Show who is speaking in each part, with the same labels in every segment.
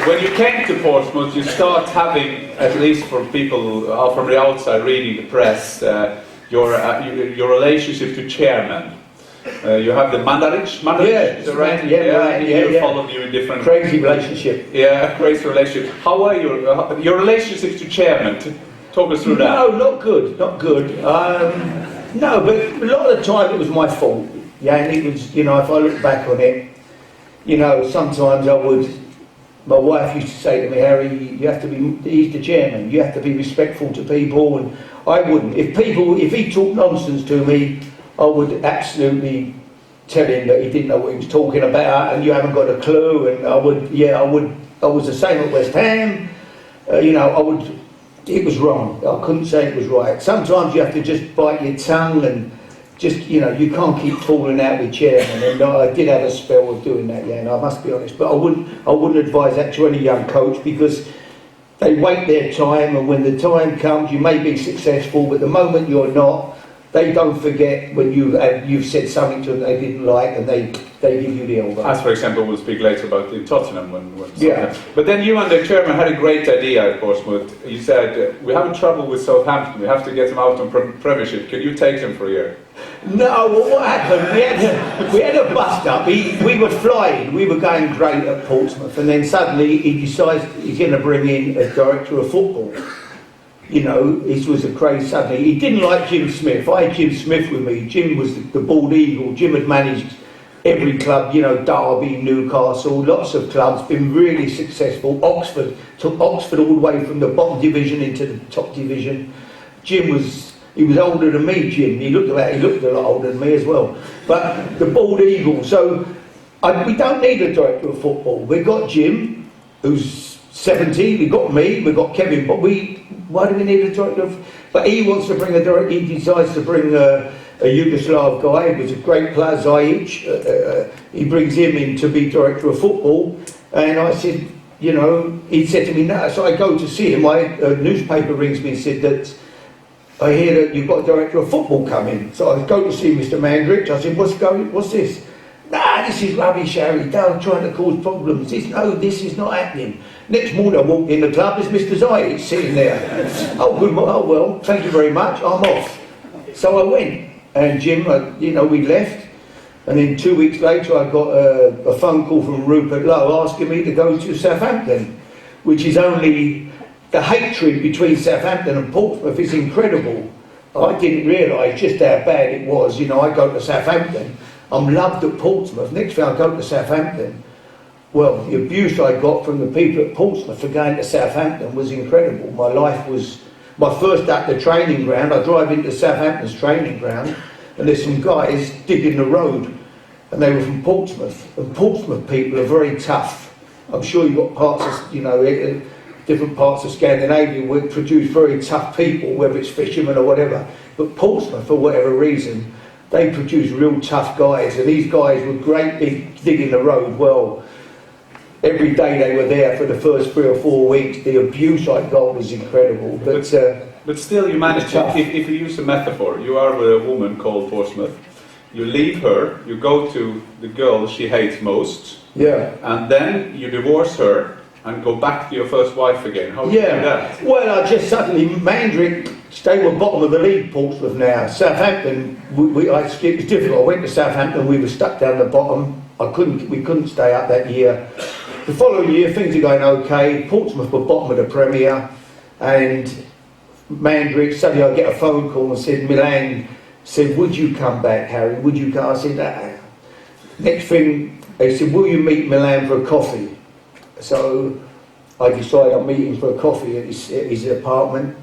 Speaker 1: when you came to Portsmouth, you start having, at least for people from the outside reading the press, your relationship to chairman. You have the Mandarich,
Speaker 2: is that right?
Speaker 1: He followed you in different...
Speaker 2: Crazy relationship.
Speaker 1: Yeah, crazy relationship. How are your relationship to chairman? Talk us through that.
Speaker 2: No, not good, not good. No, but a lot of the time it was my fault. Yeah, and it was, if I look back on it, sometimes my wife used to say to me, Harry, you have to be, he's the chairman, you have to be respectful to people, and I wouldn't. If he talked nonsense to me, I would absolutely tell him that he didn't know what he was talking about, and you haven't got a clue, and I was the same at West Ham, it was wrong. I couldn't say it was right. Sometimes you have to just bite your tongue and just, you can't keep falling out with chairman. And I did have a spell of doing that, and I must be honest. But I wouldn't advise that to any young coach, because they wait their time, and when the time comes, you may be successful, but the moment you're not, they don't forget when you've said something to them they didn't like, and they give you the elbow.
Speaker 1: As for example, we'll speak later about in Tottenham when But then you and the chairman had a great idea at Portsmouth. You said, we have trouble with Southampton, we have to get them out on Premiership. Can you take them for a year?
Speaker 2: No, well, what happened, we had a bust up. We were flying, we were going great at Portsmouth, and then suddenly he decides he's going to bring in a director of football. This was a craze suddenly. He didn't like Jim Smith. I had Jim Smith with me. Jim was the bald eagle. Jim had managed every club, Derby, Newcastle, lots of clubs, been really successful. Oxford, took Oxford all the way from the bottom division into the top division. He was older than me, Jim. He looked a lot older than me as well. But the bald eagle. So we don't need a director of football. We've got Jim, who's 70. We've got me. We've got Kevin. But why do we need a director of? But he wants to bring a director. He decides to bring a Yugoslav guy. He was a great player, Zajic. He brings him in to be director of football. And I said, he said to me, no. So I go to see him. A newspaper rings me and said that I hear that you've got a director of football coming. So I go to see Mr. Mandrich. I said, what's this? Nah, this is rubbish, Harry. They're trying to cause problems. This is not happening. Next morning I walked in the club, there's Mr. Zajic sitting there. Oh, good morning. Oh, well, thank you very much. I'm off. So I went. And Jim, we left. And then 2 weeks later I got a phone call from Rupert Lowe asking me to go to Southampton, which is only... The hatred between Southampton and Portsmouth is incredible. I didn't realise just how bad it was. I go to Southampton, I'm loved at Portsmouth. Next thing I go to Southampton, well, the abuse I got from the people at Portsmouth for going to Southampton was incredible. My first at the training ground, I drive into Southampton's training ground, and there's some guys digging the road, and they were from Portsmouth. And Portsmouth people are very tough. I'm sure you've got parts of, different parts of Scandinavia would produce very tough people, whether it's fishermen or whatever. But Portsmouth, for whatever reason, they produce real tough guys, and these guys were great big digging the road. Well, every day they were there for the first 3 or 4 weeks. The abuse I got was incredible.
Speaker 1: But still you managed to, if you use a metaphor, you are with a woman called Portsmouth, you leave her, you go to the girl she hates most, and then you divorce her, and go back to your first wife again. How did you do that? Well,
Speaker 2: I just suddenly, Mandrick, they were bottom of the league, Portsmouth now. Southampton, it was difficult. I went to Southampton, we were stuck down the bottom. We couldn't stay up that year. The following year, things are going okay. Portsmouth were bottom of the Premier, and Mandrick, suddenly I get a phone call and said, Milan said, would you come back, Harry? Would you come? I said, Next thing, they said, will you meet Milan for a coffee? So I decided I'm meeting for a coffee at his apartment.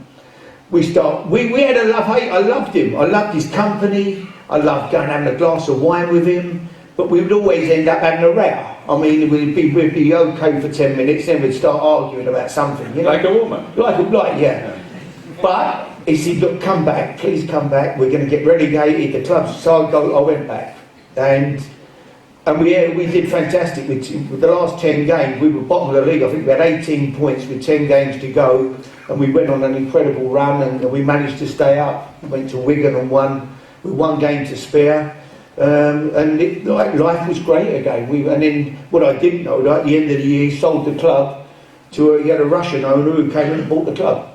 Speaker 2: We had a love-hate. I loved him. I loved his company. I loved going having a glass of wine with him. But we would always end up having a row. I mean, we'd be okay for 10 minutes, then we'd start arguing about something.
Speaker 1: Like a woman?
Speaker 2: Yeah. But he said, look, come back. Please come back. We're going to get relegated. The clubs. So I went back. And we did fantastic. With the last 10 games, we were bottom of the league. I think we had 18 points with 10 games to go, and we went on an incredible run, and we managed to stay up. We went to Wigan and won with 1 game to spare, and life was great again. And then what I didn't know, at the end of the year, he sold the club to he had a Russian owner who came in and bought the club.